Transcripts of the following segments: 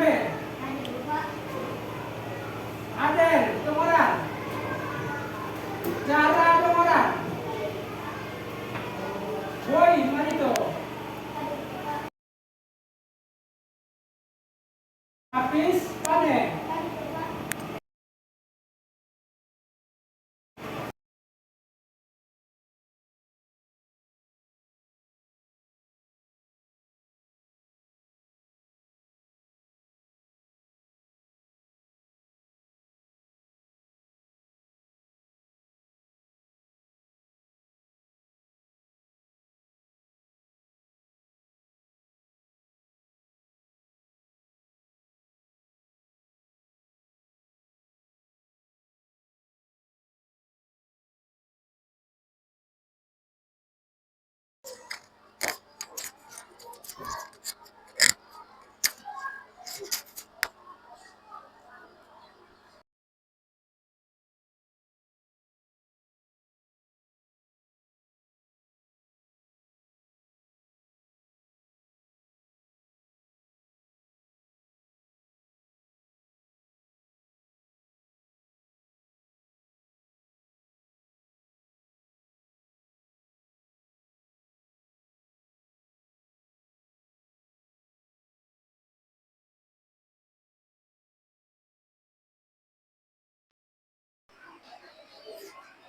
Ame. Adel, Tomoran. Cara Tomoran. Boy, Manito. Habis, Pane.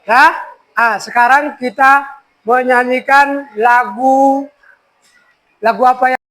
Ya, sekarang kita menyanyikan lagu apa yang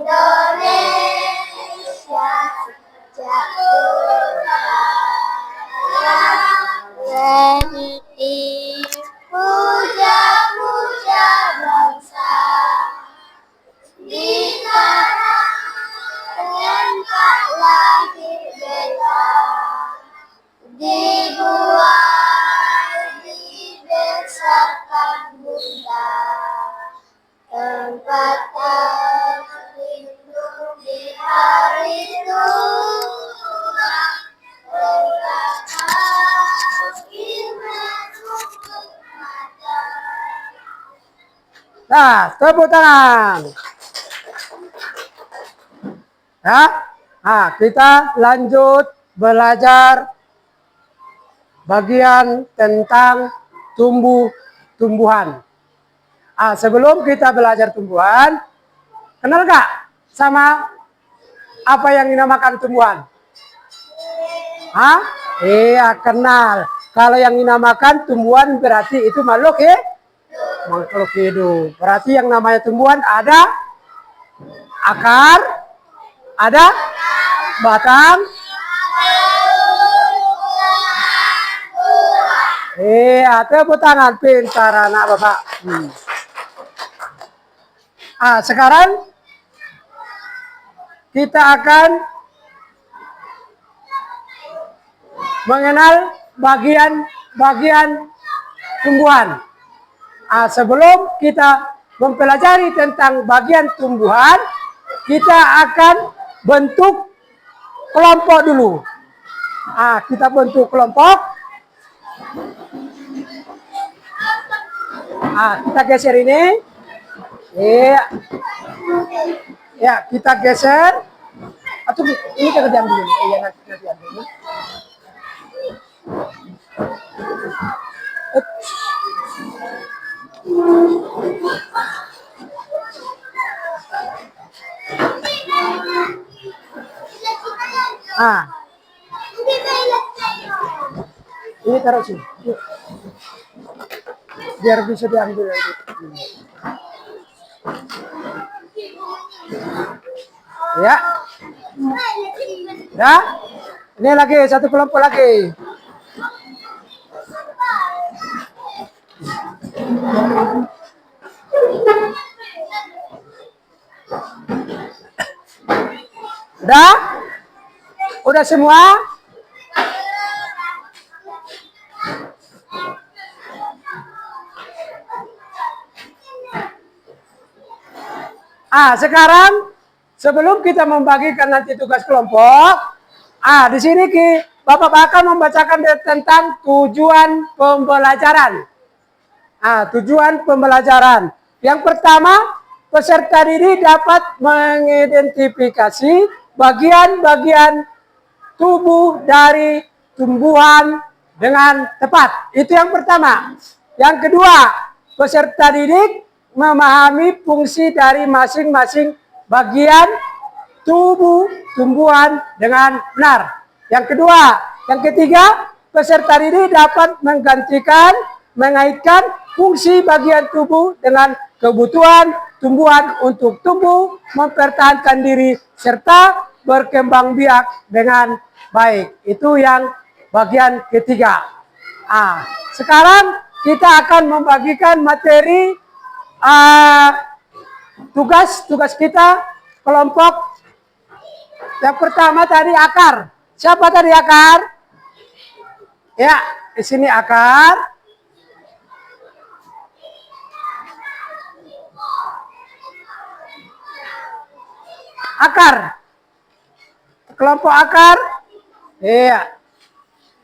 Indonesia sejak dulu puja-puja bangsa di tanah tempat lahir beta dibuai dibesarkan bunda tempat terlindung di hari tua Nah, tepuk tangan. Ya, kita lanjut belajar bagian tentang tumbuhan. Sebelum kita belajar tumbuhan, kenal gak sama apa yang dinamakan tumbuhan? Iya, kenal. Kalau yang dinamakan tumbuhan berarti itu makhluk hidup. Berarti yang namanya tumbuhan ada akar, ada batang. Iya, tepuk tangan, pintar anak Bapak. Sekarang kita akan mengenal bagian tumbuhan. Sebelum kita mempelajari tentang bagian tumbuhan, kita akan bentuk kelompok dulu. Kita bentuk kelompok. Kita geser ini. Iya. Ya, kita geser. Atau ini kita diam dulu. Iya, nanti diam dulu. Ah, ini taruh sini. Yuk. Biar bisa diambil nanti. Ya. Ya. Ini lagi satu kelompok lagi. Udah? Udah semua? Sekarang sebelum kita membagikan nanti tugas kelompok, di sini Bapak akan membacakan tentang tujuan pembelajaran. Tujuan pembelajaran. Yang pertama, peserta didik dapat mengidentifikasi bagian-bagian tubuh dari tumbuhan dengan tepat. Itu yang pertama. Yang kedua, peserta didik memahami fungsi dari masing-masing bagian tubuh tumbuhan dengan benar. Yang kedua, yang ketiga, peserta didik dapat mengaitkan fungsi bagian tubuh dengan kebutuhan tumbuhan untuk tumbuh, mempertahankan diri, serta berkembang biak dengan baik. Itu yang bagian ketiga. Sekarang kita akan membagikan materi tugas kita kelompok. Yang pertama tadi akar. Siapa tadi akar? Ya, di sini akar. Akar. Kelompok akar. Iya.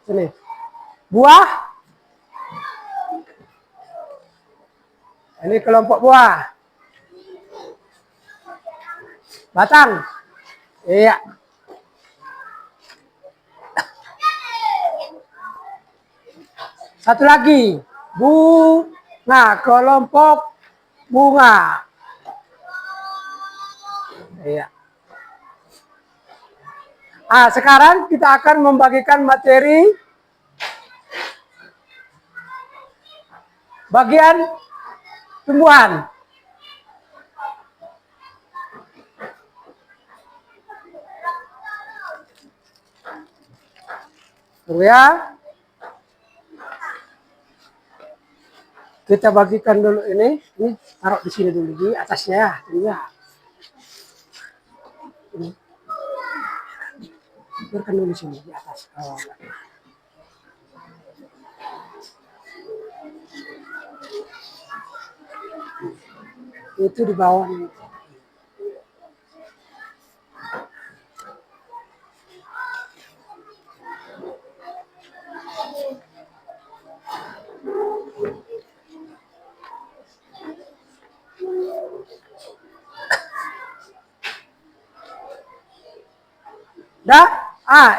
Sini. Buah. Ini kelompok buah. Batang. Iya. Satu lagi. Bunga. Kelompok bunga. Iya. Sekarang kita akan membagikan materi bagian tumbuhan. Tunggu ya. Kita bagikan dulu ini taruh di sini dulu di atasnya ya. Tunggu ya. Ini. Biarkan dulu sini di atas. Itu di bawah nih.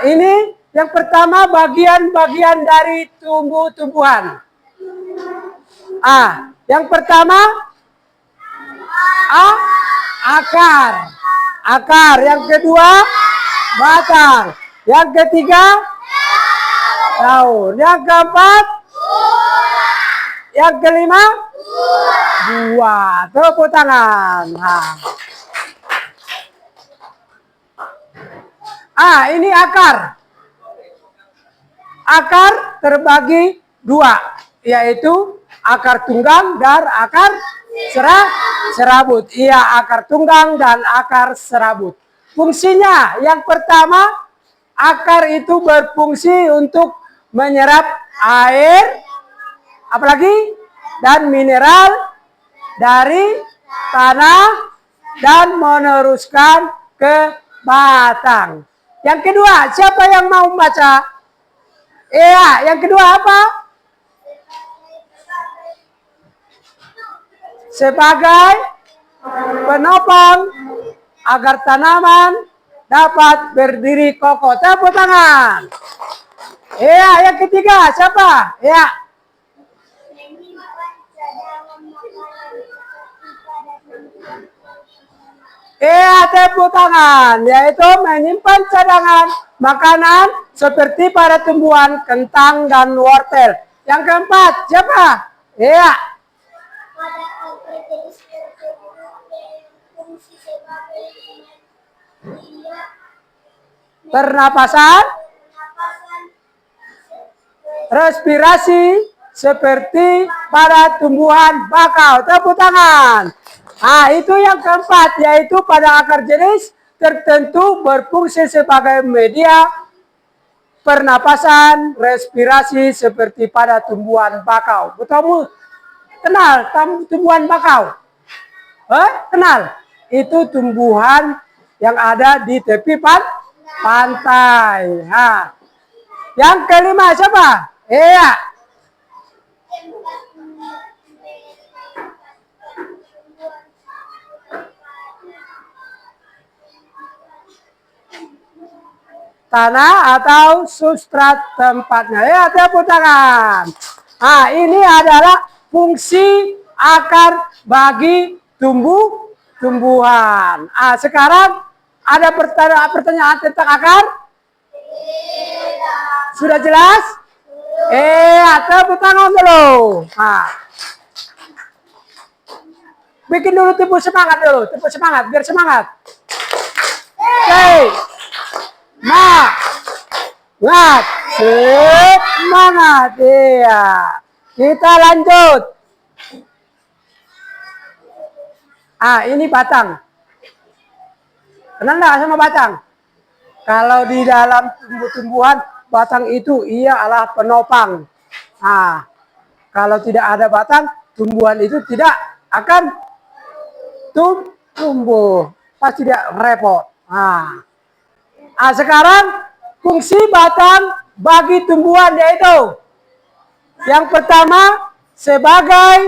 Ini yang pertama bagian-bagian dari tumbuh-tumbuhan. Yang pertama akar. Akar. Yang kedua batang. Yang ketiga daun. Yang keempat yang kelima buah. Tepuk tangan. Ini akar. Akar terbagi dua, yaitu akar tunggang dan akar serabut. Iya, akar tunggang dan akar serabut. Fungsinya yang pertama, akar itu berfungsi untuk menyerap air, apalagi dan mineral dari tanah dan meneruskan ke batang. Yang kedua, siapa yang mau membaca? Iya, yang kedua apa? Sebagai penopang agar tanaman dapat berdiri kokoh. Tepuk tangan. Iya, yang ketiga siapa? Iya. Iya, tepuk tangan, yaitu menyimpan cadangan makanan seperti pada tumbuhan kentang dan wortel. Yang keempat, siapa? Iya. Pada jenis fungsi sebagai media Pernapasan, pernapasan respirasi seperti pada tumbuhan bakau. Tepuk tangan. Itu yang keempat, yaitu pada akar jenis tertentu berfungsi sebagai media pernapasan, respirasi seperti pada tumbuhan bakau. Kamu kenal tumbuhan bakau? Kenal? Itu tumbuhan yang ada di tepi pantai. Yang kelima siapa? Iya. Tanah atau substrat tempatnya. Ya, tepuk tangan. Ini adalah fungsi akar bagi tumbuhan. Sekarang ada pertanyaan tentang akar? Sudah jelas? Tepuk tangan dulu. Bikin dulu tepuk semangat dulu. Tepuk semangat, biar semangat. Semangat. Iya. Kita lanjut. Ini batang. Kenal nggak sama batang? Kalau di dalam tumbuh-tumbuhan, batang itu ialah penopang. Kalau tidak ada batang, tumbuhan itu tidak akan tumbuh. Pasti tidak repot. Sekarang fungsi batang bagi tumbuhan yaitu yang pertama sebagai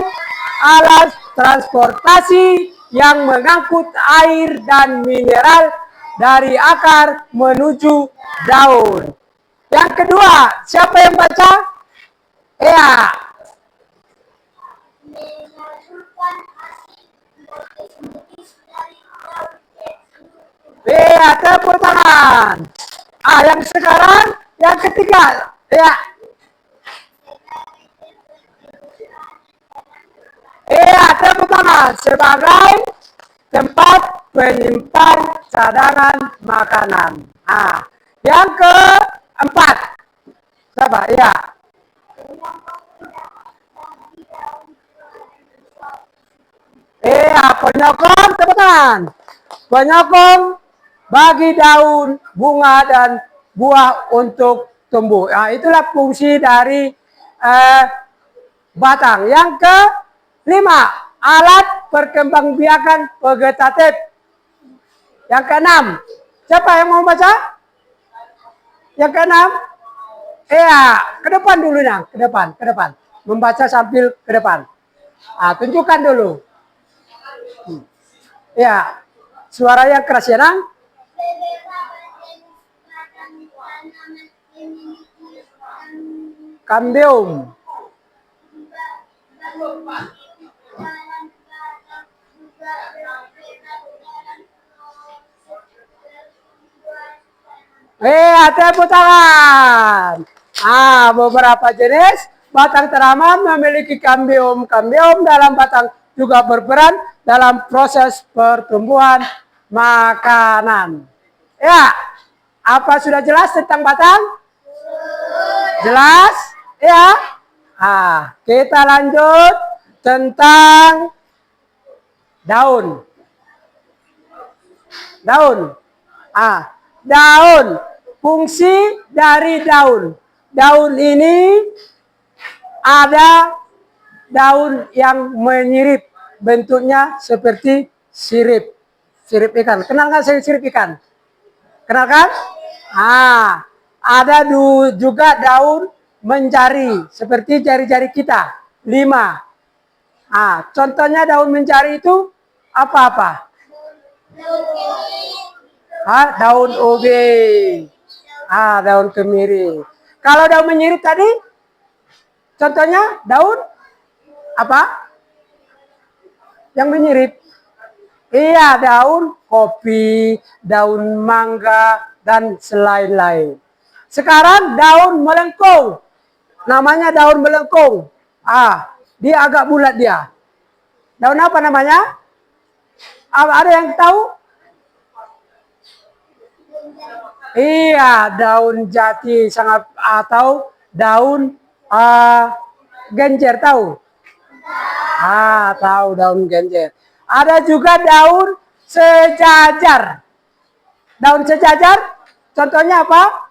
alat transportasi yang mengangkut air dan mineral dari akar menuju daun. Yang kedua, siapa yang baca? Iya. menyalurkan asid fotosintesis dari daun. Iya, tepuk tangan. Yang sekarang, yang ketiga. Iya. Iya, tepuk tangan. Sebagai tempat penyimpan cadangan makanan. Yang keempat. Siapa? Iya. Iya, penyokong, tepuk tangan. Penyokong bagi daun, bunga, dan buah untuk tumbuh. Itulah fungsi dari batang. Yang kelima, alat perkembangbiakan vegetatif. Yang keenam, siapa yang mau baca? Yang keenam? Iya, ke depan dulu nah, ke depan. Membaca sambil ke depan. Tunjukkan dulu. Ya, suaranya keras ya, Nang? Kambium. Tepuk tangan. Beberapa jenis batang tanaman memiliki kambium. Kambium dalam batang juga berperan dalam proses pertumbuhan makanan. Ya, apa sudah jelas tentang batang? Jelas? Ya. Kita lanjut tentang daun. Daun. Fungsi dari daun. Daun ini ada daun yang menyirip. Bentuknya seperti sirip. Sirip ikan. Kenal nggak sirip ikan? Kenal kan? Ada juga daun mencari. Seperti jari-jari kita. 5. Contohnya daun mencari itu apa-apa? Daun ubi. Daun kemiri. Kalau daun menyirip tadi, contohnya daun apa? Yang menyirip. Iya, daun kopi, daun mangga, dan selain-lain. Sekarang daun melengkung. Namanya daun melengkung. Dia agak bulat dia. Daun apa namanya? Ada yang tahu? Iya, daun jati sangat atau daun genjer tahu? Tahu daun genjer. Ada juga daun sejajar. Daun sejajar, contohnya apa?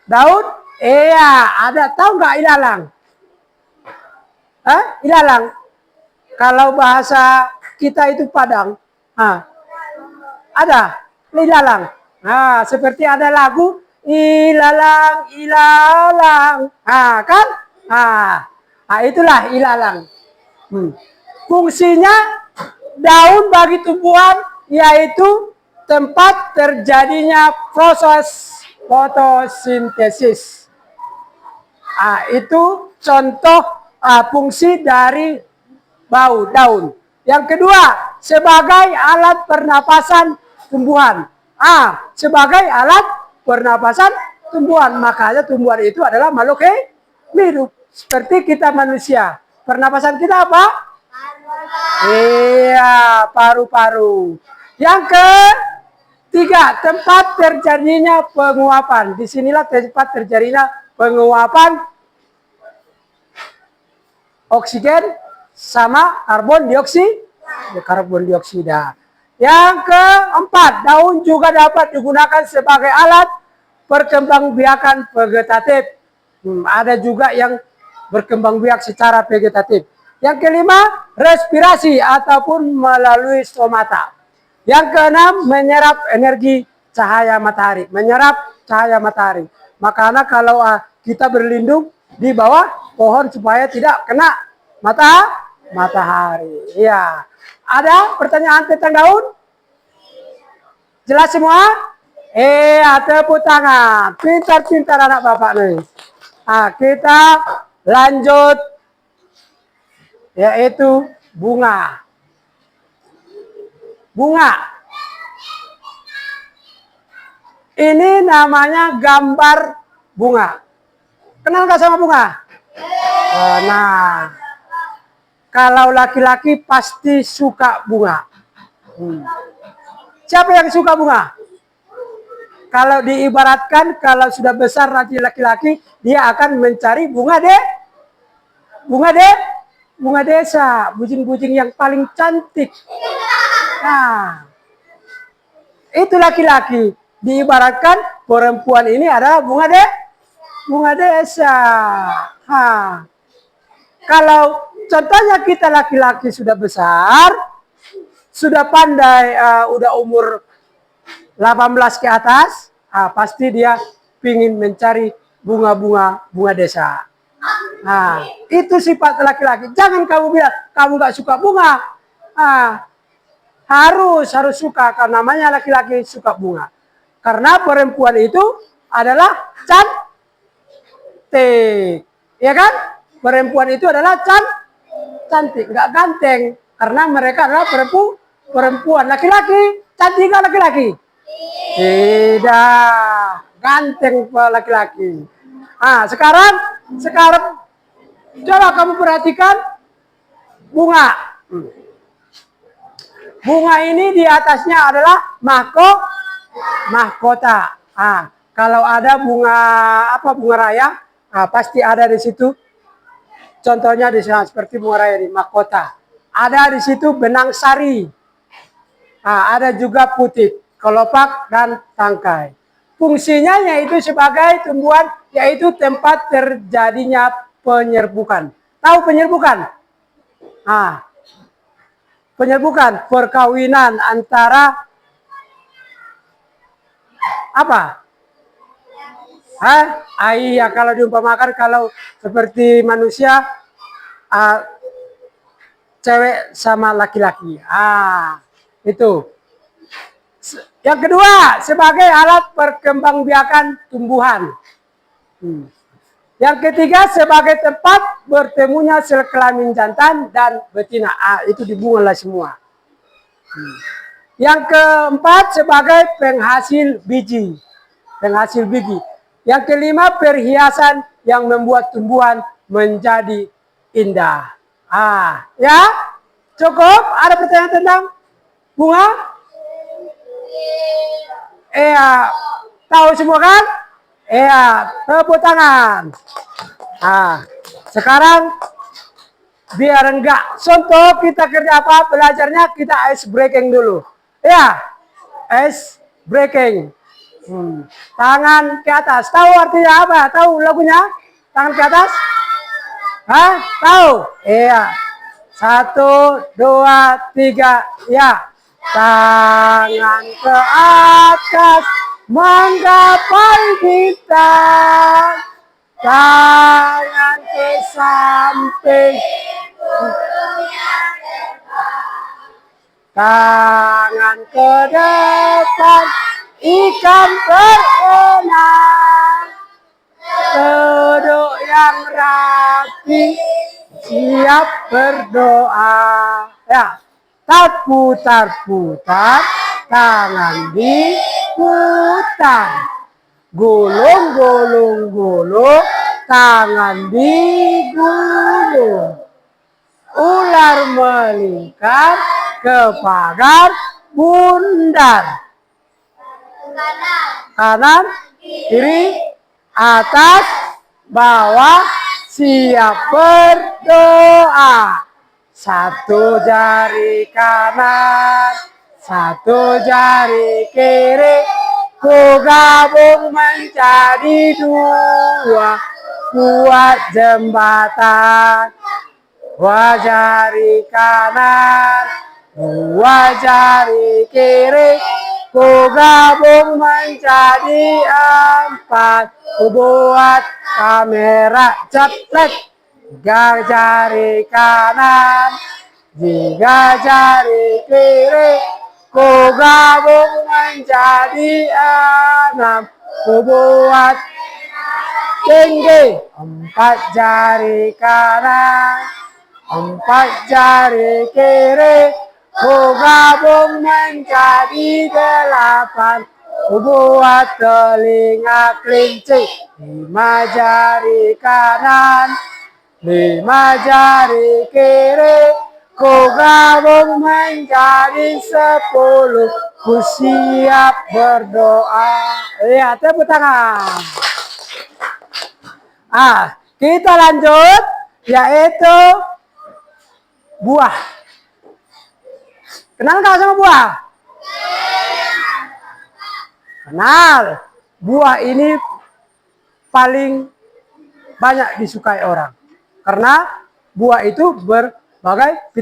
Daun? Iya, ada. Tahu nggak ilalang? Ilalang. Kalau bahasa kita itu Padang. Ada ilalang. Seperti ada lagu ilalang, ilalang. Kan? Itulah ilalang. Fungsinya daun bagi tumbuhan yaitu tempat terjadinya proses fotosintesis. Itu contoh fungsi dari daun. Yang kedua, sebagai alat pernapasan tumbuhan. Sebagai alat pernapasan tumbuhan. Makanya tumbuhan itu adalah makhluk hidup. Seperti kita manusia. Pernapasan kita apa? Iya, paru-paru. Yang ketiga, tempat terjadinya penguapan. Disinilah tempat terjadinya penguapan oksigen sama karbon dioksida. Yang keempat, daun juga dapat digunakan sebagai alat perkembangbiakan vegetatif. Ada juga yang berkembang biak secara vegetatif. Yang kelima, respirasi ataupun melalui stomata. Yang keenam, menyerap energi cahaya matahari. Makanya kalau kita berlindung di bawah pohon supaya tidak kena matahari. Iya. Ada pertanyaan tentang daun? Jelas semua? Tepuk tangan. Pintar-pintar anak bapak nih. Kita lanjut, yaitu bunga. Ini namanya gambar bunga. Kenal nggak sama bunga? Nah, kalau laki-laki pasti suka bunga. Siapa yang suka bunga? Kalau diibaratkan, kalau sudah besar nanti laki-laki, dia akan mencari bunga desa, bujing-bujing yang paling cantik. Nah, itu laki-laki. Diibaratkan perempuan ini adalah bunga desa. Kalau contohnya kita laki-laki sudah besar, sudah pandai, udah umur 18 ke atas, pasti dia ingin mencari bunga desa. Itu sifat laki-laki. Jangan kamu bilang kamu nggak suka bunga. Harus suka, karena namanya laki-laki suka bunga. Karena perempuan itu adalah cantik, ya kan? Perempuan itu adalah cantik, nggak ganteng, karena mereka adalah perempuan. Laki-laki cantik nggak laki-laki? Tidak, ganteng laki-laki. Sekarang coba kamu perhatikan bunga. Bunga ini di atasnya adalah mahkota. Kalau ada bunga raya, pasti ada di situ. Contohnya di sana seperti bunga raya di mahkota. Ada di situ benang sari. Ada juga putih, kelopak dan tangkai. Fungsinya yaitu sebagai tumbuhan, yaitu tempat terjadinya penyerbukan. Tahu penyerbukan? Penyerbukan, perkawinan antara apa? Iya, kalau diumpamakan, kalau seperti manusia, cewek sama laki-laki. Itu. Yang kedua, sebagai alat perkembangbiakan tumbuhan. Yang ketiga, sebagai tempat bertemunya sel kelamin jantan dan betina. Itu di bunga lah semua. Yang keempat sebagai penghasil biji. Penghasil biji. Yang kelima perhiasan yang membuat tumbuhan menjadi indah. Ya, cukup. Ada pertanyaan tentang bunga? Tahu semua kan? Tepuk tangan. Sekarang biar enggak contoh kita kerja apa belajarnya kita ice breaking dulu. Ice breaking. Tangan ke atas. Tahu artinya apa? Tahu lagunya? Tangan ke atas? Tahu? Iya. 1, 2, 3, ya. Tangan ke atas menggapai bintang. Tangan ke samping. Tangan ke depan. Ikan berenang. Duduk yang rapi. Siap berdoa. Ya. Putar-putar, tangan diputar. Gulung-gulung-gulung, tangan digulung. Ular melingkar ke pagar bundar. Kanan, kiri, atas, bawah, siap berdoa. 1 jari kanan, 1 jari kiri, ku gabung menjadi 2, buat jembatan. 2 jari kanan, 2 jari kiri, ku gabung menjadi 4, ku buat kamera ceplek. 3 jari kanan, 3 jari kiri, ku gabung menjadi 6, ku buat tinggi. 4 jari kanan, 4 jari kiri, ku gabung menjadi 8, ku buat telinga kelinci. 5 jari kanan, 5 jari kiri, ku gabung menjadi 10, ku siap berdoa. Iya, tepuk tangan. Kita lanjut, yaitu buah. Kenal nggak sama buah? Kenal. Buah ini paling banyak disukai orang. Karena buah itu berbagai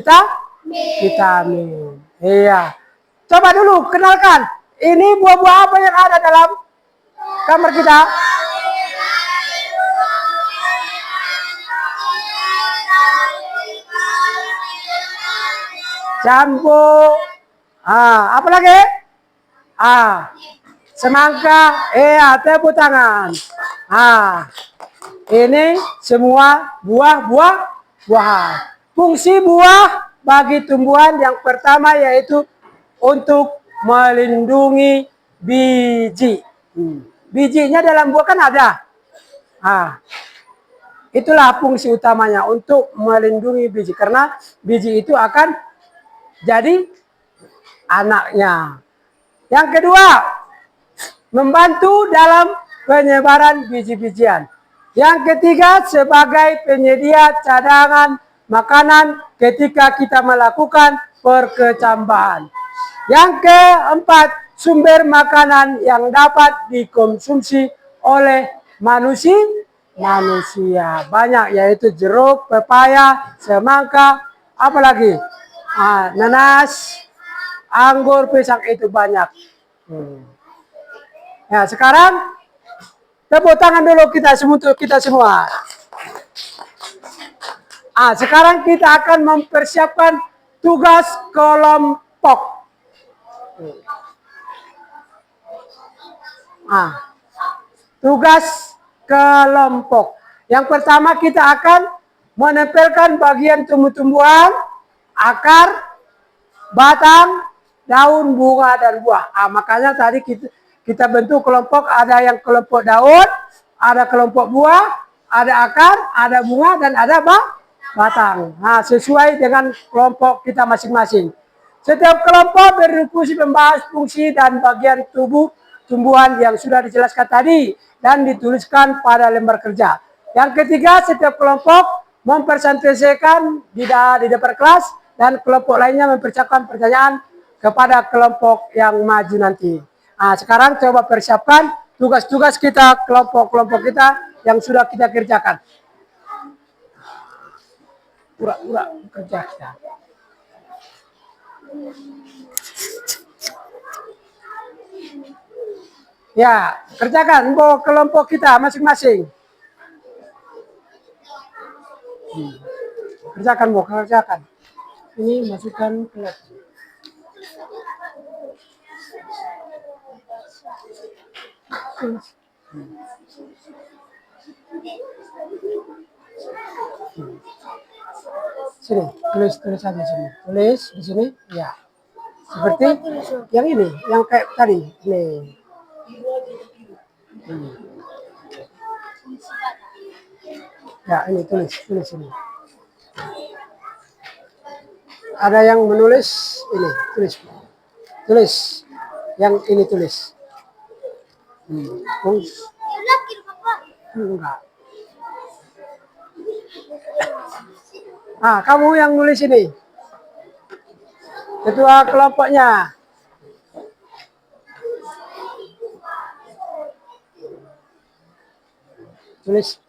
vitamin. Iya. Coba dulu kenalkan. Ini buah-buah apa yang ada dalam kamar kita? Jambu. Apa lagi? Semangka. Iya, tepuk tangan. Ini semua buah-buahan. Fungsi buah bagi tumbuhan yang pertama yaitu untuk melindungi biji. Bijinya dalam buah kan ada. Itulah fungsi utamanya untuk melindungi biji. Karena biji itu akan jadi anaknya. Yang kedua, membantu dalam penyebaran biji-bijian. Yang ketiga, sebagai penyedia cadangan makanan ketika kita melakukan perkecambahan. Yang keempat, sumber makanan yang dapat dikonsumsi oleh manusia. Banyak, yaitu jeruk, pepaya, semangka, apalagi nanas, anggur, pisang, itu banyak. Ya, sekarang tepuk tangan dulu untuk kita semua. Sekarang kita akan mempersiapkan tugas kelompok. Tugas kelompok. Yang pertama kita akan menempelkan bagian tumbuh-tumbuhan, akar, batang, daun, bunga, dan buah. Makanya tadi kita bentuk kelompok, ada yang kelompok daun, ada kelompok buah, ada akar, ada bunga, dan ada batang. Sesuai dengan kelompok kita masing-masing. Setiap kelompok berfungsi membahas fungsi dan bagian tubuh tumbuhan yang sudah dijelaskan tadi dan dituliskan pada lembar kerja. Yang ketiga, setiap kelompok mempresentasikan di depan kelas dan kelompok lainnya mempersiapkan pertanyaan kepada kelompok yang maju nanti. Sekarang coba persiapkan tugas-tugas kita, kelompok-kelompok kita yang sudah kita kerjakan. Pura-pura kerja kita. Ya, kerjakan kelompok kita masing-masing. Kerjakan. Ini masukkan ke lab. Sini, tulis aja sini. Tulis di sini, ya. Seperti yang ini, yang kayak tadi. Nih. Ya, ini tulis ini. Ada yang menulis ini, tulis. Yang ini tulis. Enggak. Kamu yang nulis ini. Ketua kelompoknya. Tulis.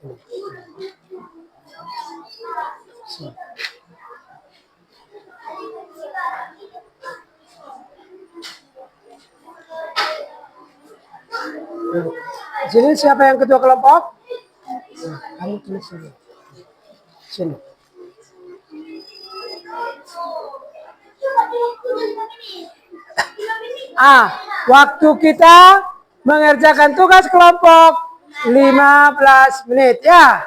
Sini siapa yang ketua kelompok? Kamu tulis sini. Sini. Waktu kita mengerjakan tugas kelompok 15 menit ya.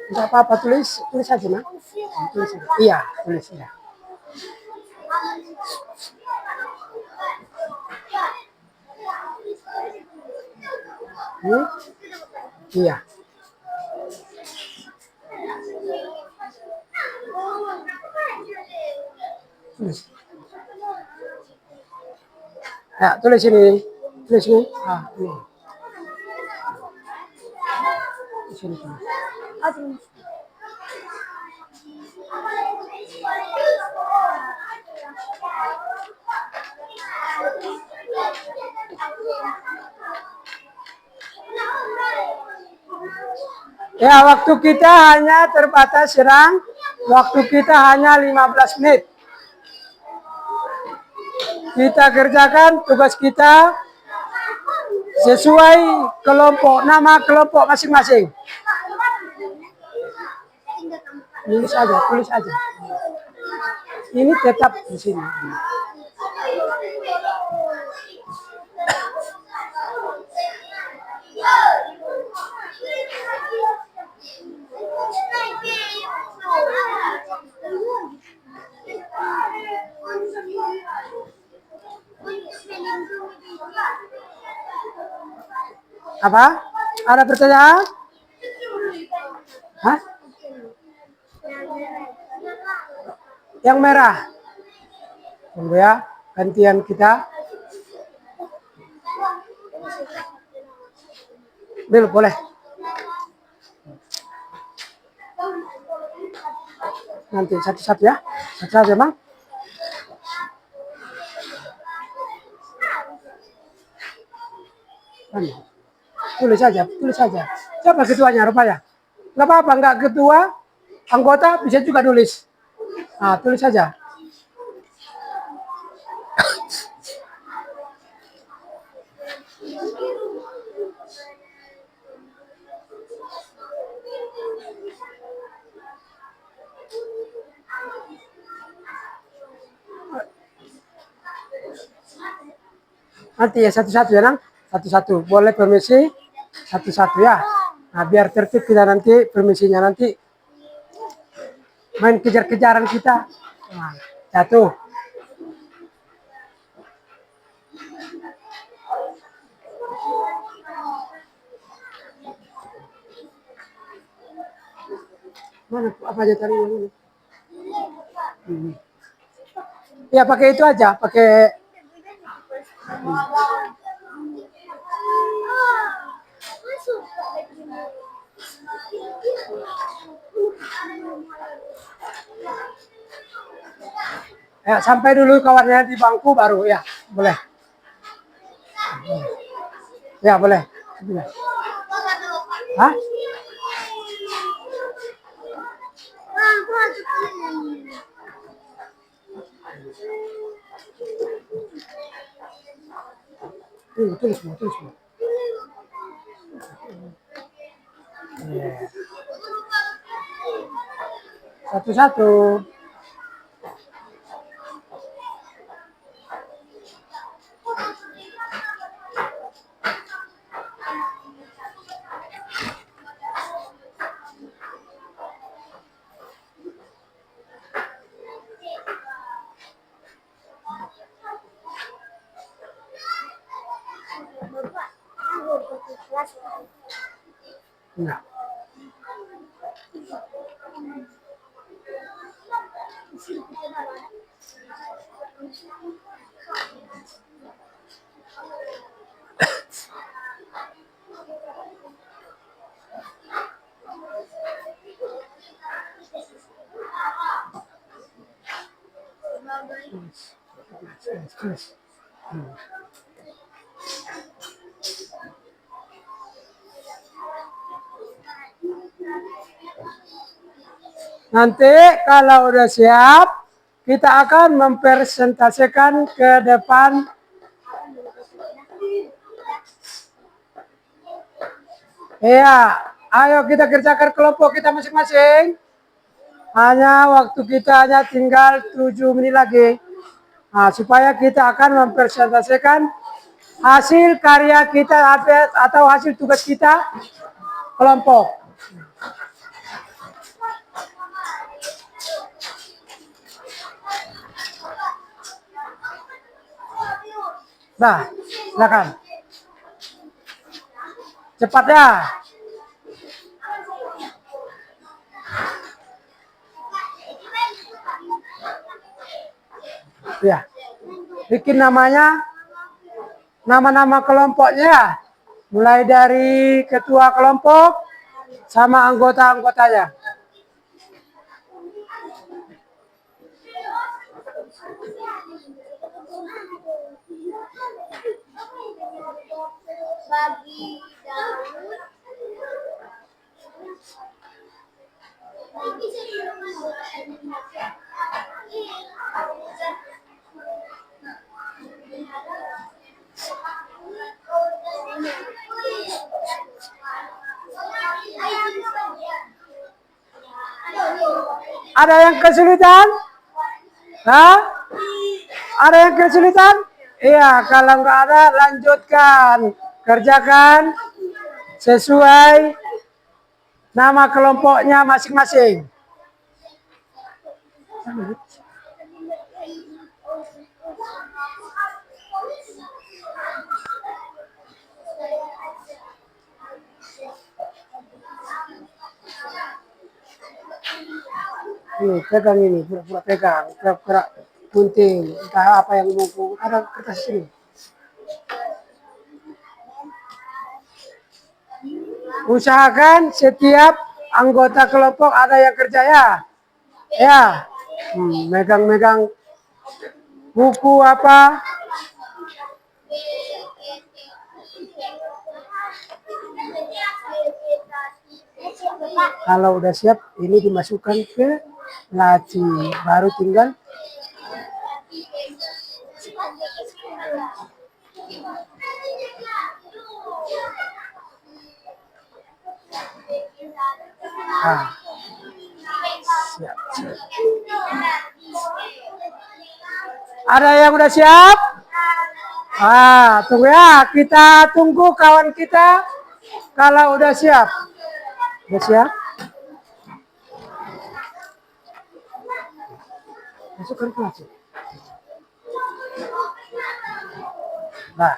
Enggak apa-apa, tulis aja, Nak. Tulis aja. Iya, tulis ya. Iya. Tulis. Ya, tulis ini. Tulis ini. Ini. Di sini. Ya, waktu kita hanya terbatas serang. Waktu kita hanya 15 menit. Kita kerjakan tugas kita sesuai kelompok, nama kelompok masing-masing. Tulis aja. Ini tetap di sini. Apa? Ada pertanyaan? Hah? Yang merah. Tunggu ya, gantian kita. Bil, boleh. Nanti satu-satu ya. Satu-satu, Bang. Tulis saja. Siapa ketuanya rupanya? Nggak apa-apa, nggak ketua, anggota bisa juga nulis. Tulis saja. Nanti ya satu-satu ya, Nang. Satu-satu. Boleh permisi? Satu-satu ya. Biar tertib kita nanti permisinya nanti. main kejar-kejaran kita. Nah, jatuh. Mana apa aja tadi yang ini? Ya pakai itu aja, pakai ya, sampai dulu kawannya di bangku baru ya, boleh. Ya boleh. Hah? Tulis semua, tulis semua. Iya. Satu-satu. Enggak. Tulis. Nanti kalau udah siap, kita akan mempresentasikan ke depan. Iya, ayo kita kerjakan kelompok kita masing-masing. Hanya waktu kita hanya tinggal 7 menit lagi. Nah, supaya kita akan mempresentasikan hasil karya kita atau hasil tugas kita kelompok. Nah, silakan. Cepat ya. Ya. Bikin namanya, nama-nama kelompoknya. Mulai dari ketua kelompok sama anggota-anggotanya. Bagi Daud. Ada yang kesulitan? Hah? Ada yang kesulitan? Iya, kalau nggak ada lanjutkan. Kerjakan sesuai nama kelompoknya masing-masing. Ini pegang ini, pura-pura pegang, pura-pura gunting, entah apa yang mau ada kertas ini. Usahakan setiap anggota kelompok ada yang kerja ya. Ya, megang-megang buku apa. Kalau udah siap, ini dimasukkan ke laci. Baru tinggal siap, siap. Ada yang udah siap? Tunggu ya. Kita tunggu kawan kita kalau udah siap. Udah siap? Masukkan ke laci. Nah.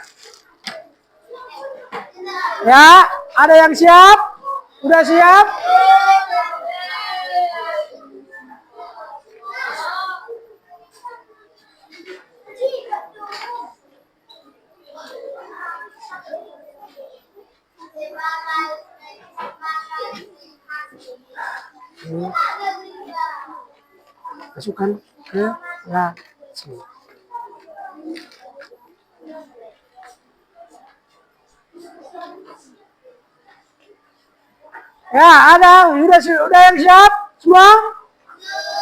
Ya, ada yang siap? Udah siap? Masukkan ke laci. Ya, ada udah yang siap semua?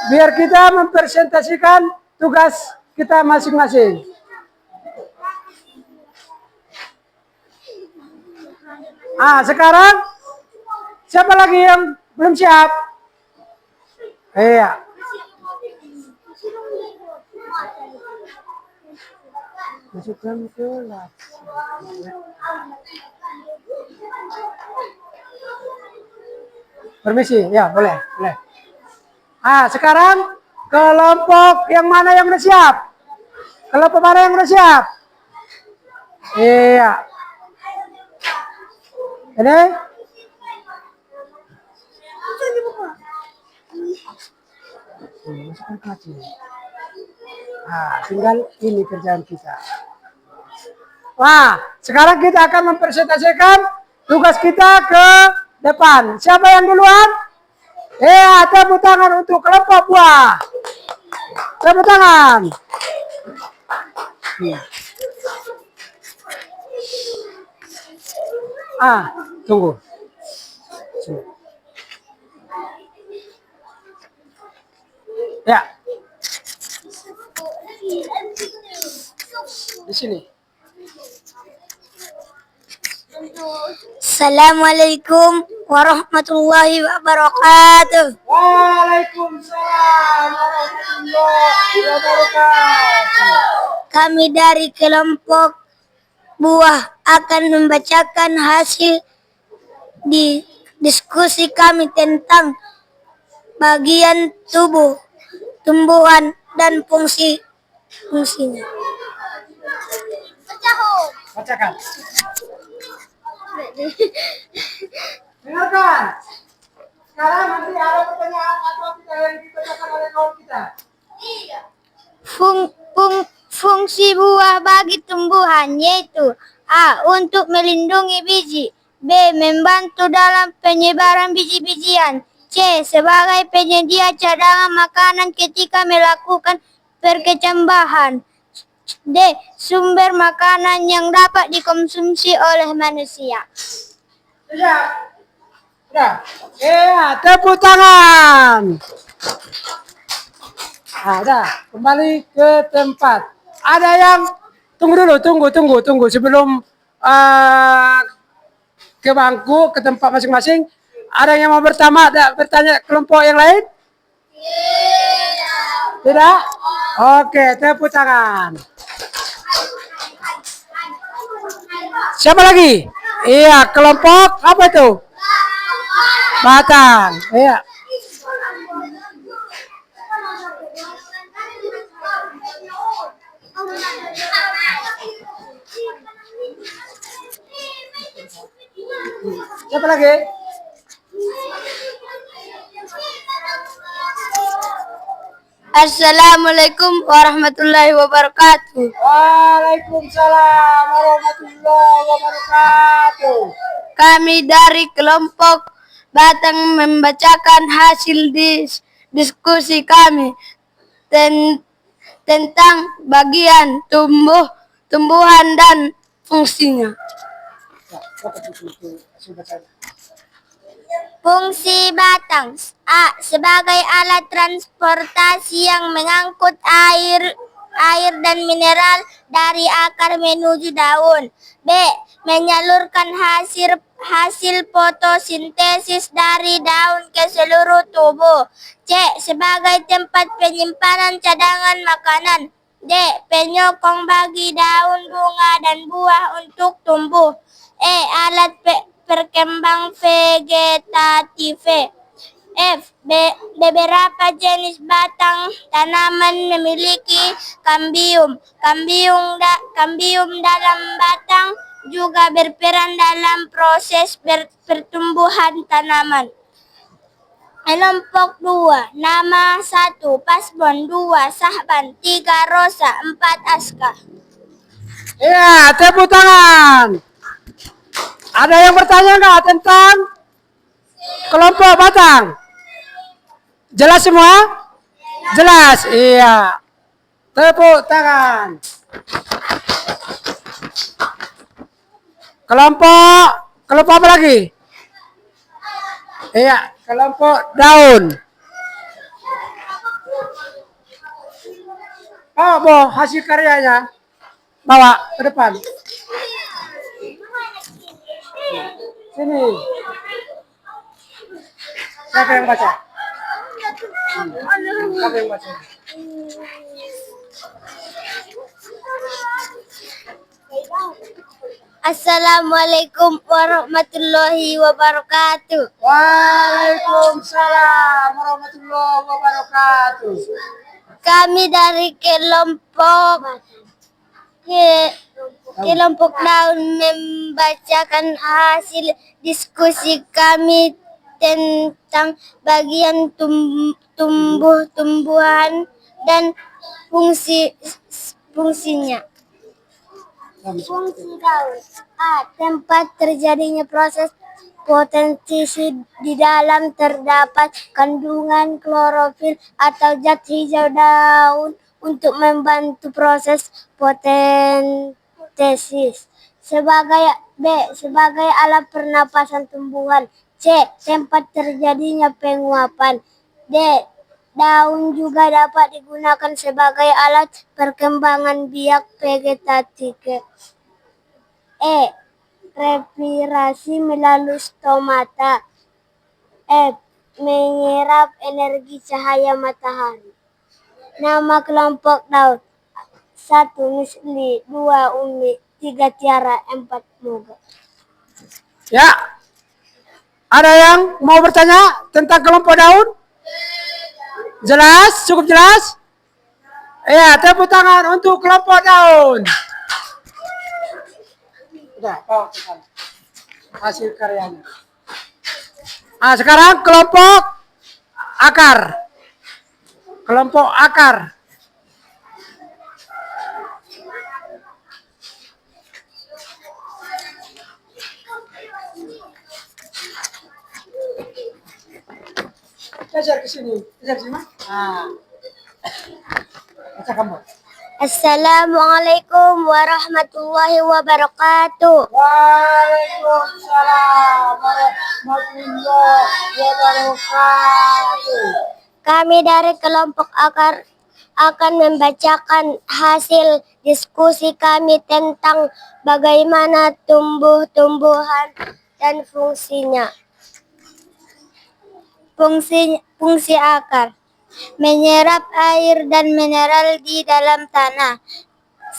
Biar kita mempresentasikan tugas kita masing-masing. Sekarang siapa lagi yang belum siap? Iya. Masukkan ke laci. Permisi, ya boleh. Sekarang kelompok yang mana yang udah siap? Kelompok mana yang udah siap? Iya. Ini? Masukkan ke laci. Tinggal ini kerjaan kita. Wah, sekarang kita akan mempresentasikan tugas kita ke depan. Siapa yang duluan? Tepuk tangan untuk kelompok buah. Tepuk tangan. Tunggu. Sini. Ya. Di sini. Assalamualaikum warahmatullahi wabarakatuh. Waalaikumsalam warahmatullahi wabarakatuh. Kami dari kelompok buah akan membacakan hasil di diskusi kami tentang bagian tubuh, tumbuhan dan fungsinya. Bacakan. Dengarkan. Sekarang nanti ada pertanyaan atau kita yang dibacakan oleh kawan kita. Fungsi buah bagi tumbuhan yaitu A. Untuk melindungi biji, B. Membantu dalam penyebaran biji-bijian, C. Sebagai penyedia cadangan makanan ketika melakukan perkecambahan, D. Sumber makanan yang dapat dikonsumsi oleh manusia. Siap. Sudah. Tepuk tangan. Dah, kembali ke tempat. Ada yang tunggu sebelum ke bangku, ke tempat masing-masing. Ada yang mau bertanya kelompok yang lain? Tidak? Oke, tepuk tangan. Siapa lagi? Iya, kelompok apa itu? Batang. Iya. Siapa lagi? Assalamualaikum warahmatullahi wabarakatuh. Waalaikumsalam warahmatullahi wabarakatuh. Kami dari kelompok Batang membacakan hasil diskusi kami tentang bagian tumbuhan dan fungsinya. Fungsi batang. A. Sebagai alat transportasi yang mengangkut air dan mineral dari akar menuju daun. B. Menyalurkan hasil fotosintesis dari daun ke seluruh tubuh. C. Sebagai tempat penyimpanan cadangan makanan. D. Penyokong bagi daun, bunga, dan buah untuk tumbuh. E. Alat perkembang vegetatif. Beberapa jenis batang tanaman memiliki kambium. Kambium dalam batang juga berperan dalam proses pertumbuhan tanaman. Kelompok 2, nama 1, pasbon, 2, sahban, 3, rosa, 4, aska. Iya, tepuk tangan. Ada yang bertanya nggak tentang kelompok batang? Jelas semua? Jelas, iya. Tepuk tangan. Kelompok apa lagi? Iya, kelompok daun. Oh, Bo, hasil karyanya bawa ke depan. Sini. Siapa yang baca? Siapa yang baca? Assalamualaikum warahmatullahi wabarakatuh. Waalaikumsalam warahmatullahi wabarakatuh. Kami dari kelompok daun membacakan hasil diskusi kami tentang bagian tumbuhan dan fungsinya. Fungsi daun. A. Tempat terjadinya proses fotosintesa di dalam terdapat kandungan klorofil atau zat hijau daun untuk membantu proses fotosintesis. Sebagai alat pernapasan tumbuhan. C. Tempat terjadinya penguapan. D. Daun juga dapat digunakan sebagai alat perkembangan biak vegetatif. E. Respirasi melalui stomata. F. Menyerap energi cahaya matahari. Nama kelompok daun. 1. Musli, 2. Umi, 3. Tiara, 4. Moga. Ya. Ada yang mau bertanya tentang kelompok daun? Jelas? Cukup jelas? Ya, tepuk tangan untuk kelompok daun. Udah, bawa ke sana. Hasil karyanya. Nah, sekarang kelompok akar. Kelompok akar. Kejar ke sini. Kejar sini, Mas. Nah. Baca kamu. Assalamualaikum warahmatullahi wabarakatuh. Waalaikumsalam warahmatullahi wabarakatuh. Kami dari kelompok akar akan membacakan hasil diskusi kami tentang bagaimana tumbuh-tumbuhan dan fungsinya. Fungsi akar. Menyerap air dan mineral di dalam tanah.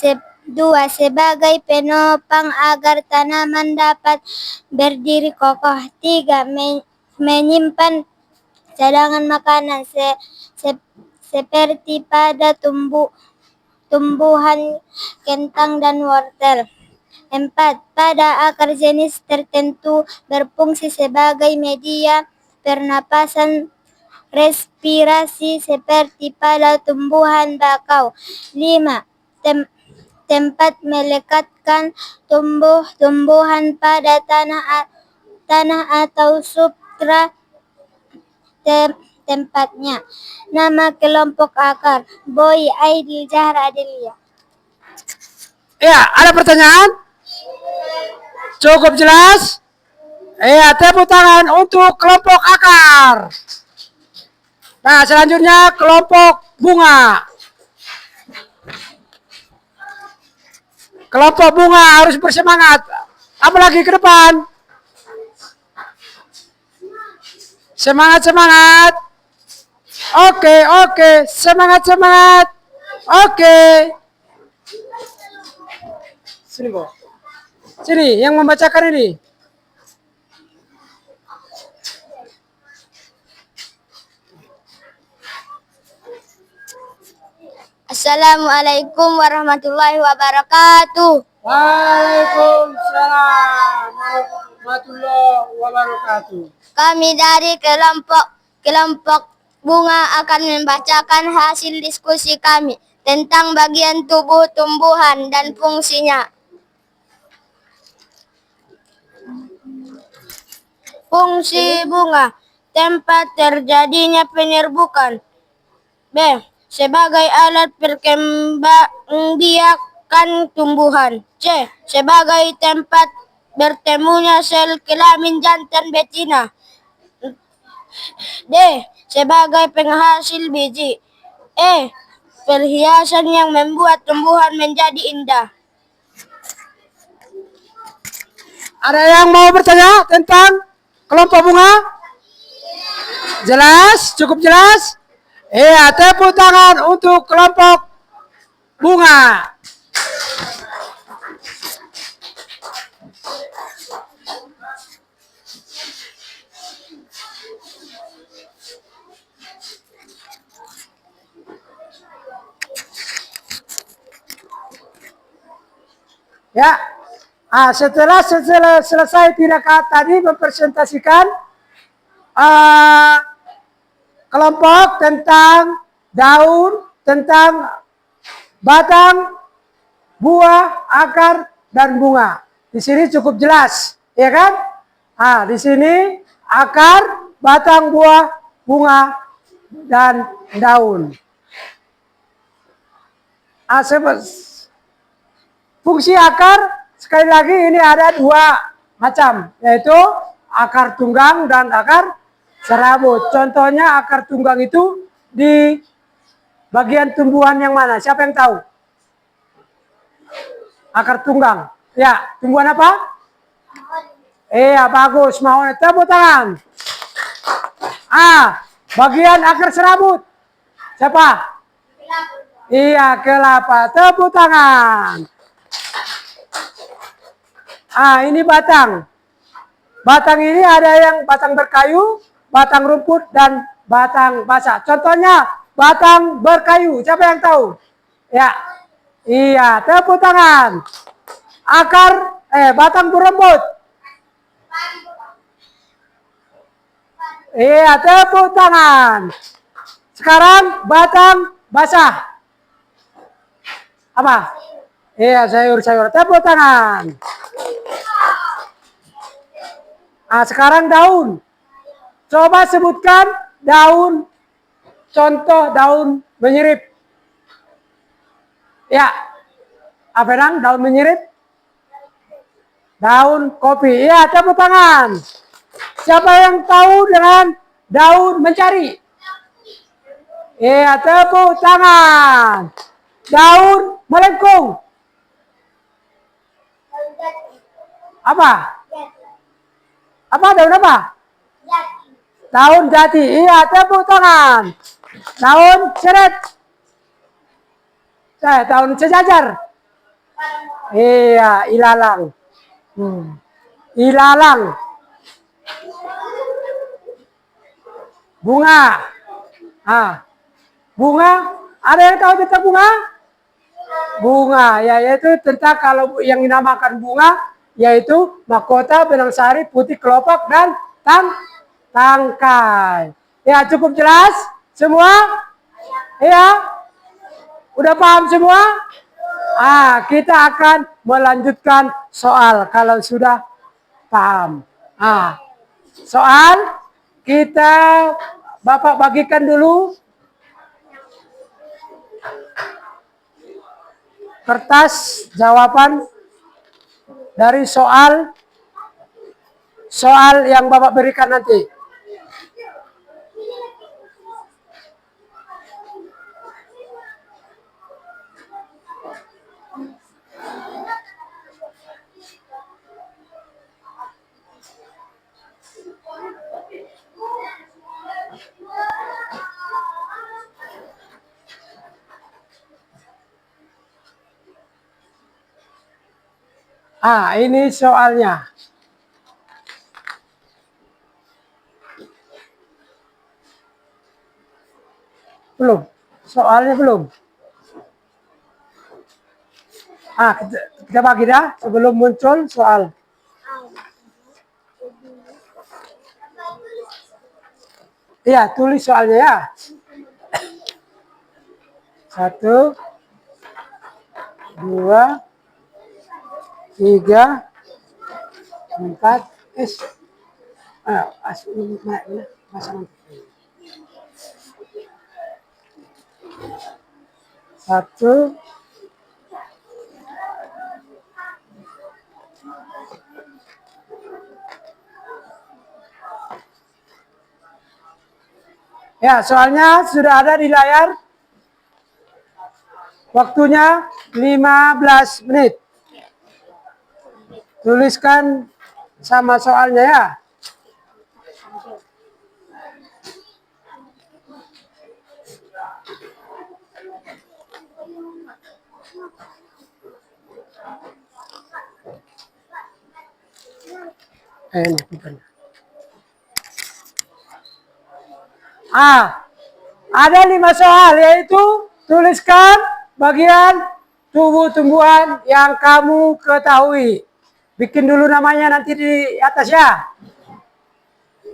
2. Sebagai penopang agar tanaman dapat berdiri kokoh. 3. Menyimpan cadangan makanan seperti pada tumbuhan kentang dan wortel. 4. Pada akar jenis tertentu berfungsi sebagai media pernapasan respirasi seperti pada tumbuhan bakau. 5. Tempat melekatkan tumbuhan pada tanah atau substrat tempatnya. Nama kelompok akar. Boy Aidil Zahra Adelia. Ya, ada pertanyaan? Cukup jelas? Iya, tepuk tangan untuk kelompok akar. Nah, selanjutnya kelompok bunga. Kelompok bunga harus bersemangat. Apalagi ke depan. Semangat. Oke. Semangat. Oke. Sini, Bo. Sini, yang membacakan ini. Assalamualaikum warahmatullahi wabarakatuh. Waalaikumsalam warahmatullahi wabarakatuh. Kami dari kelompok bunga akan membacakan hasil diskusi kami tentang bagian tubuh tumbuhan dan fungsinya. Fungsi bunga, tempat terjadinya penyerbukan. B. Sebagai alat perkembangbiakan tumbuhan. C. Sebagai tempat bertemunya sel kelamin jantan betina. D. Sebagai penghasil biji. E. Perhiasan yang membuat tumbuhan menjadi indah. Ada yang mau bertanya tentang kelompok bunga? Jelas? Cukup jelas? Iya, tepuk tangan untuk kelompok bunga. Ya, setelah selesai Tinakat tadi mempresentasikan kelompok tentang daun, tentang batang, buah, akar, dan bunga. Di sini cukup jelas, ya kan? Di sini akar, batang, buah, bunga, dan daun. Fungsi akar, sekali lagi ini ada dua macam, yaitu akar tunggang dan akar serabut. Contohnya akar tunggang itu di bagian tumbuhan yang mana? Siapa yang tahu? Akar tunggang. Ya, tumbuhan apa? Iya, bagus. Mau tepuk tangan. Bagian akar serabut. Siapa? Iya, kelapa. Tepuk tangan. Ini batang. Batang ini ada yang batang berkayu, batang rumput, dan batang basah. Contohnya batang berkayu. Siapa yang tahu? Ya. Iya, tepuk tangan. Batang berumput. Iya, tepuk tangan. Sekarang batang basah. Apa? Iya, sayur-sayur. Tepuk tangan. Sekarang daun. Coba sebutkan daun, contoh daun menyirip. Ya, apa yang daun menyirip? Daun kopi. Iya, tepuk tangan. Siapa yang tahu dengan daun mencari? Iya, tepuk tangan. Daun melengkung. Apa? Apa daun apa? Daun jati. Iya, tepuk tangan. Daun ceret. Daun sejajar. Iya, ilalang. Ilalang. Bunga. Bunga. Ada yang tahu tentang bunga? Bunga, yaitu tentang kalau yang dinamakan bunga, yaitu mahkota, benang sari, putih kelopak, dan tangkai. Ya, cukup jelas semua? Ya, udah paham semua? Kita akan melanjutkan soal kalau sudah paham. Soal kita Bapak bagikan dulu kertas jawaban dari soal yang Bapak berikan nanti. Ini soalnya. Belum. Soalnya belum. Kita bagi dah sebelum muncul soal. Iya, tulis soalnya ya. 1, 2, 3, 4. Satu, ya, soalnya sudah ada di layar. Waktunya 15 menit. Tuliskan sama soalnya ya. Bukan. Ada 5 soal, yaitu tuliskan bagian tubuh tumbuhan yang kamu ketahui. Bikin dulu namanya nanti di atas ya.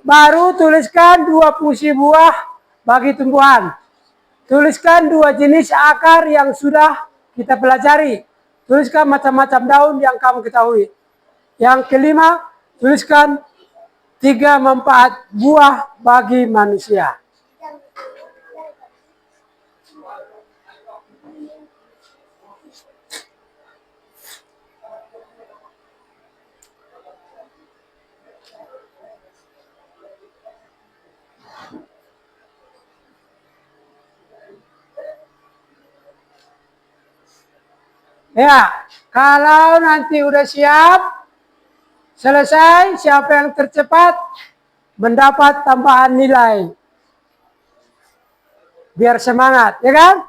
Baru tuliskan 2 fungsi buah bagi tumbuhan. Tuliskan 2 jenis akar yang sudah kita pelajari. Tuliskan macam-macam daun yang kamu ketahui. Yang kelima, tuliskan 3 manfaat buah bagi manusia. Ya, kalau nanti udah siap, selesai, siapa yang tercepat mendapat tambahan nilai. Biar semangat, ya kan?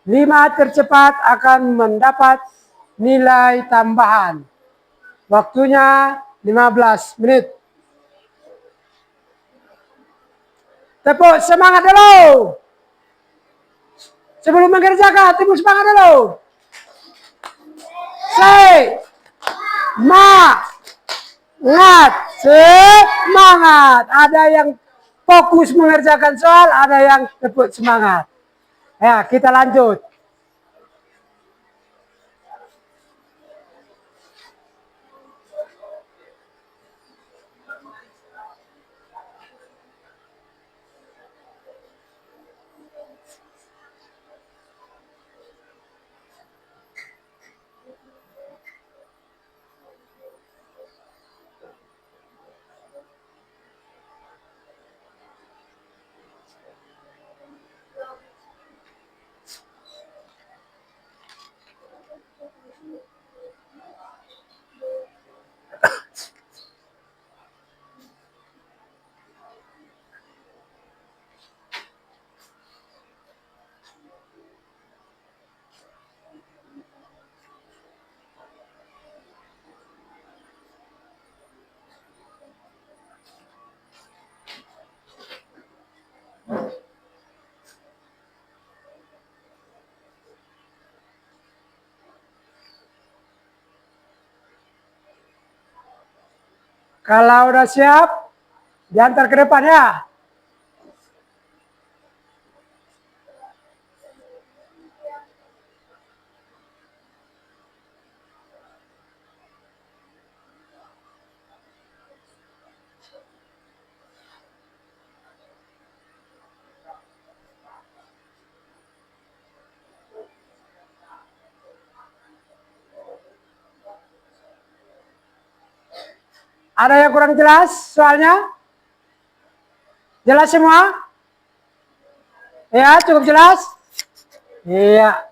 5 tercepat akan mendapat nilai tambahan. Waktunya 15 menit. Tepuk semangat dulu. Sebelum mengerjakan, tepuk semangat dulu. Semangat. Ada yang fokus mengerjakan soal, ada yang tepuk semangat. Ya, kita lanjut. Kalau udah siap, diantar ke depan ya. Ada yang kurang jelas soalnya? Jelas semua? Ya, cukup jelas? Iya.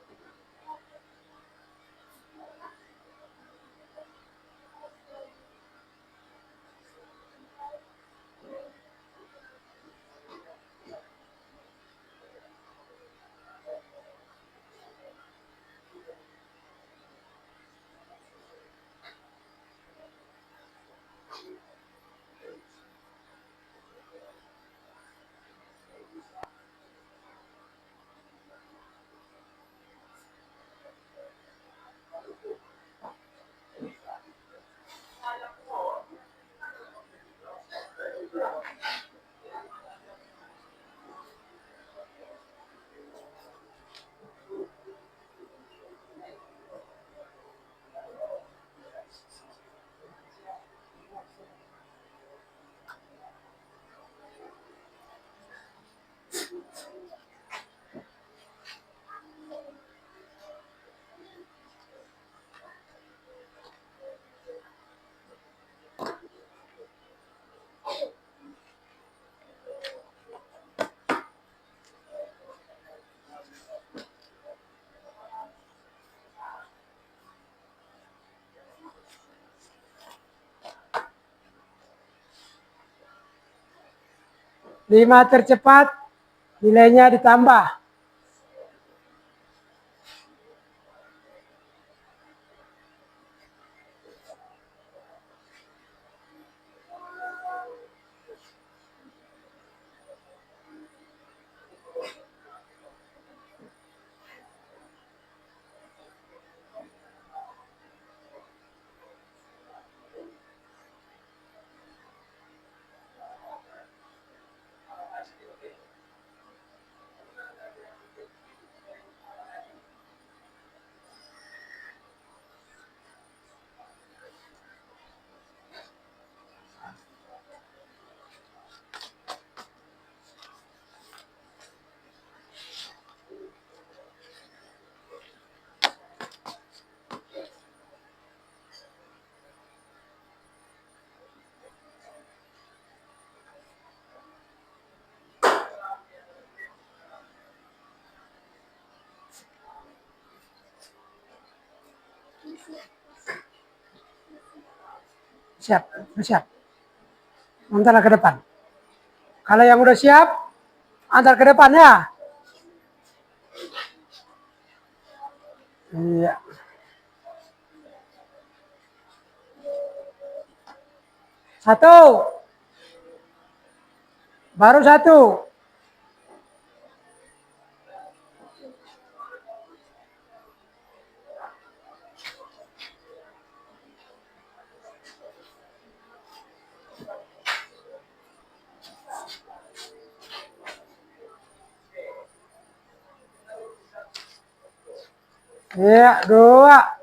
5 tercepat nilainya ditambah. Siap, siap. Antar ke depan. Kalau yang udah siap, antar ke depan ya. Iya. Satu. Baru satu. Iya, dua.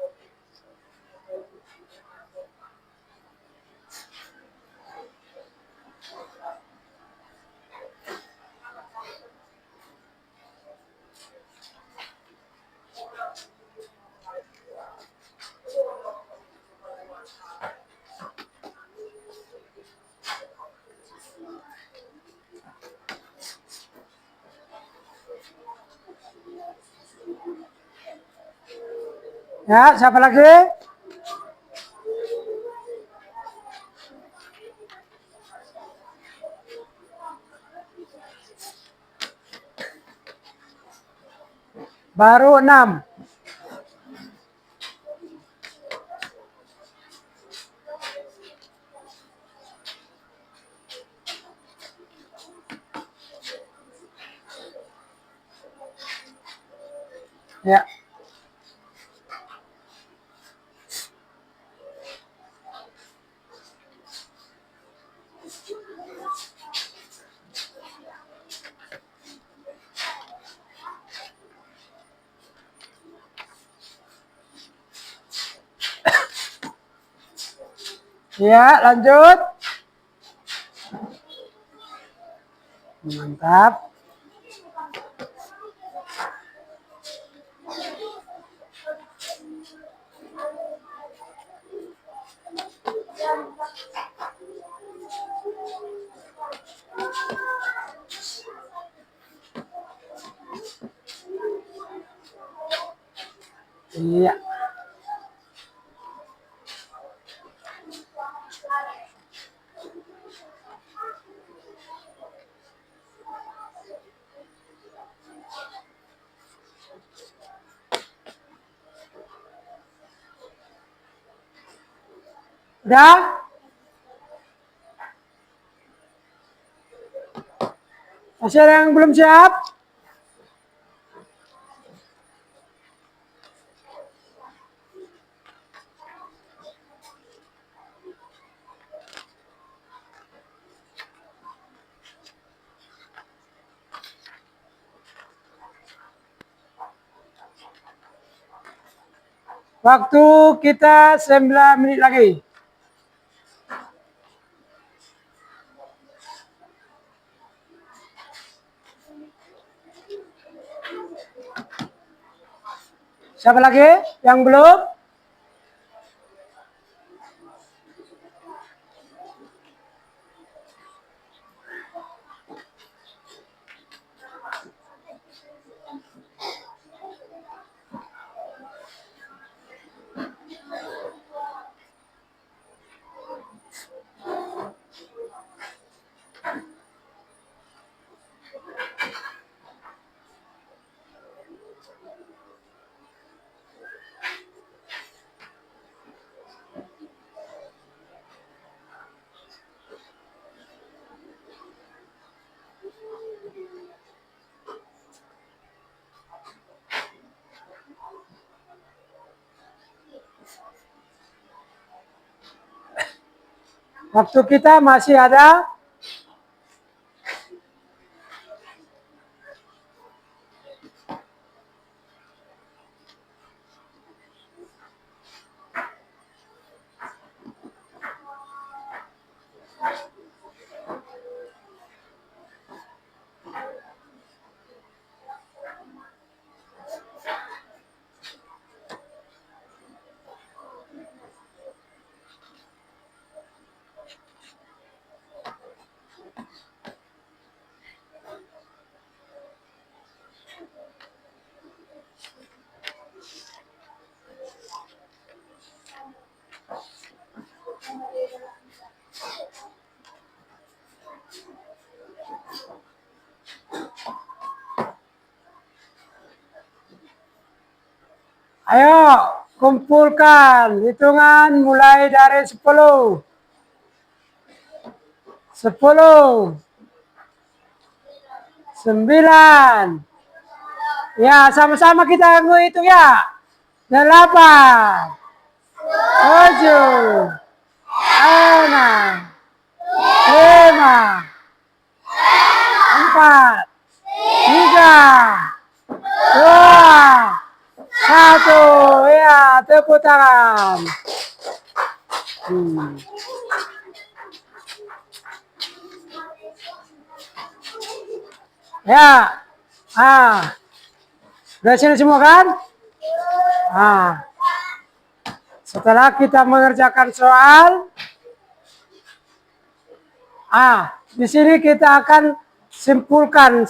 Ya, siapa lagi? Baru 6. Ya. Ya, lanjut. Mantap. Iya. Udah? Masih ada yang belum siap? Waktu kita 9 menit lagi. Siapa lagi yang belum? Waktu kita masih ada. Ayo kumpulkan hitungan mulai dari 10. 10. 9. Ya, sama-sama kita hitung ya. 8. 7. 6. 5. 4. 3. 2. 1. Ya, tepuk tangan. Ya. Sudah sini semua kan? Setelah kita mengerjakan soal, di sini kita akan simpulkan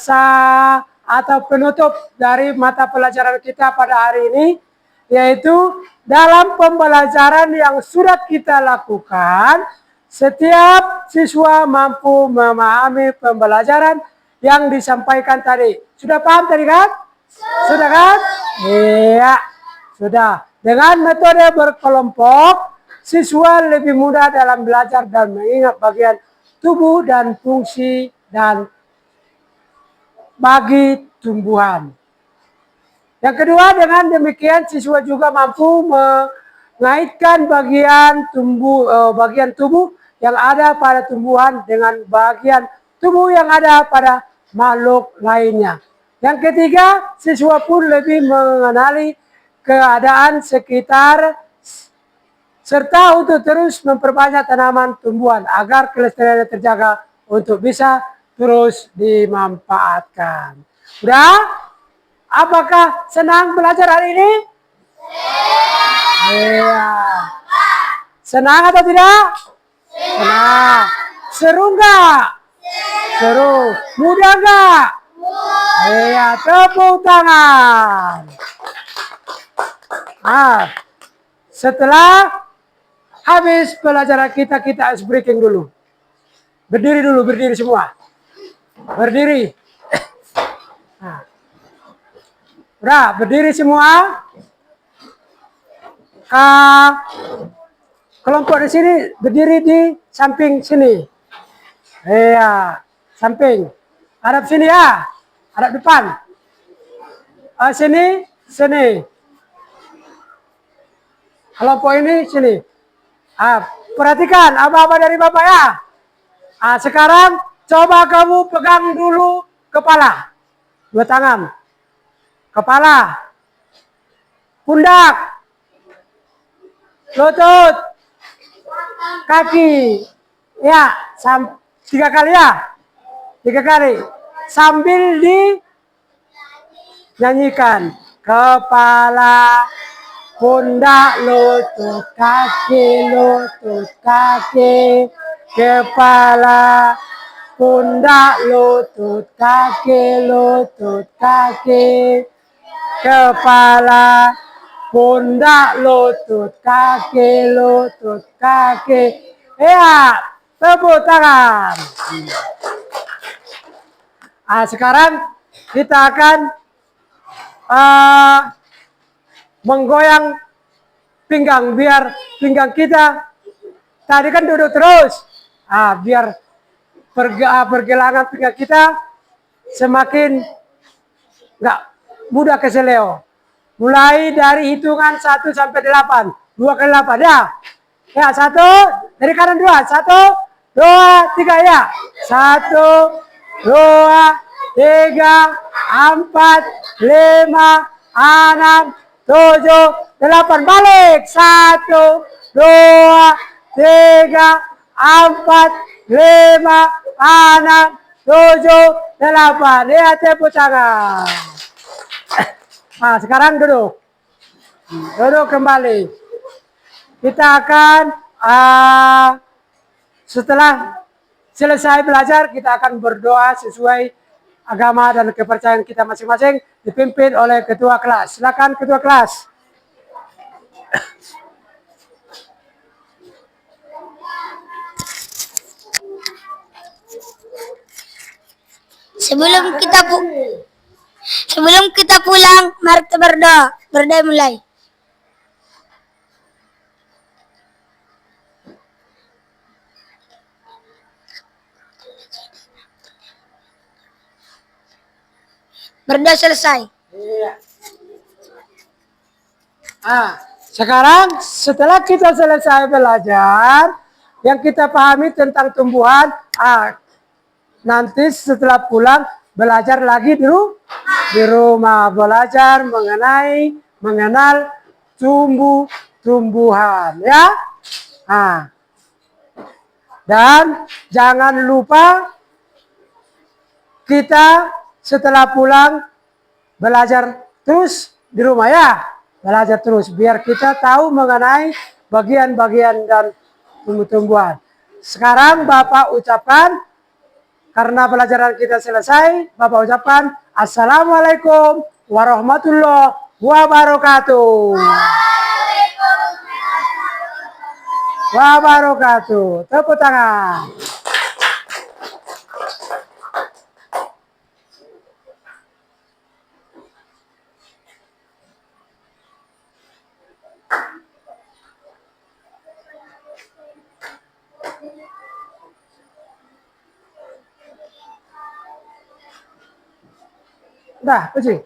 atau penutup dari mata pelajaran kita pada hari ini, yaitu dalam pembelajaran yang sudah kita lakukan, setiap siswa mampu memahami pembelajaran yang disampaikan tadi. Sudah paham tadi kan? Sudah kan? Iya, sudah. Dengan metode berkelompok, siswa lebih mudah dalam belajar dan mengingat bagian tubuh dan fungsi dan bagi tumbuhan. Yang kedua, dengan demikian siswa juga mampu mengaitkan bagian tubuh yang ada pada tumbuhan dengan bagian tubuh yang ada pada makhluk lainnya. Yang ketiga, siswa pun lebih mengenali keadaan sekitar serta untuk terus memperbanyak tanaman tumbuhan agar kelestariannya terjaga untuk bisa terus dimanfaatkan. Udah? Apakah senang belajar hari ini? Iya. Senang atau tidak? Senang. Seru enggak? Seru. Mudah enggak? Iya, tepuk tangan. Setelah habis pelajaran kita ice breaking dulu. Berdiri semua. Berdiri. Udah, berdiri semua. Kelompok di sini berdiri di samping sini. Iya, samping. Hadap sini ya. Hadap depan. Sini. Kelompok ini sini. Perhatikan apa-apa dari Bapak ya. Sekarang coba kamu pegang dulu kepala. 2 tangan. Kepala. Pundak. Lutut. Kaki. Ya, 3 kali ya. 3 kali. Sambil dinyanyikan. Kepala, pundak, lutut, kaki, kepala, pundak, lutut, kaki, kepala, pundak, lutut, kaki. Ya, tepuk tangan. Sekarang kita akan menggoyang pinggang biar pinggang kita tadi kan duduk terus. Biar pergelangan pinggang kita semakin nggak mudah keseleo. Mulai dari hitungan 1 sampai 8. 2 kali 8 ya. Ya, 1, Dari kanan dua. 1, 2, 3 ya. 1, 2, 3, 4, 5, 6, 7, 8. Balik. 1, 2, 3, 4, 5, 6, 7, 8. Lihat tepuk tangan. Nah, sekarang duduk. Duduk kembali. Kita akan setelah selesai belajar, kita akan berdoa sesuai agama dan kepercayaan kita masing-masing, dipimpin oleh ketua kelas. Silakan ketua kelas. Sebelum kita pulang, mari kita berdoa. Berdoa mulai. Berdoa selesai. Iya. Sekarang setelah kita selesai belajar, yang kita pahami tentang tumbuhan, nanti setelah pulang belajar lagi di rumah belajar mengenal tumbuhan ya. Dan jangan lupa kita setelah pulang belajar terus di rumah ya. Belajar terus biar kita tahu mengenai bagian-bagian dan tumbuh-tumbuhan. Sekarang Bapak ucapkan, karena pelajaran kita selesai, Bapak ucapkan Assalamualaikum warahmatullahi wabarakatuh. Wabarakatuh. Tepuk tangan. Dah, puji.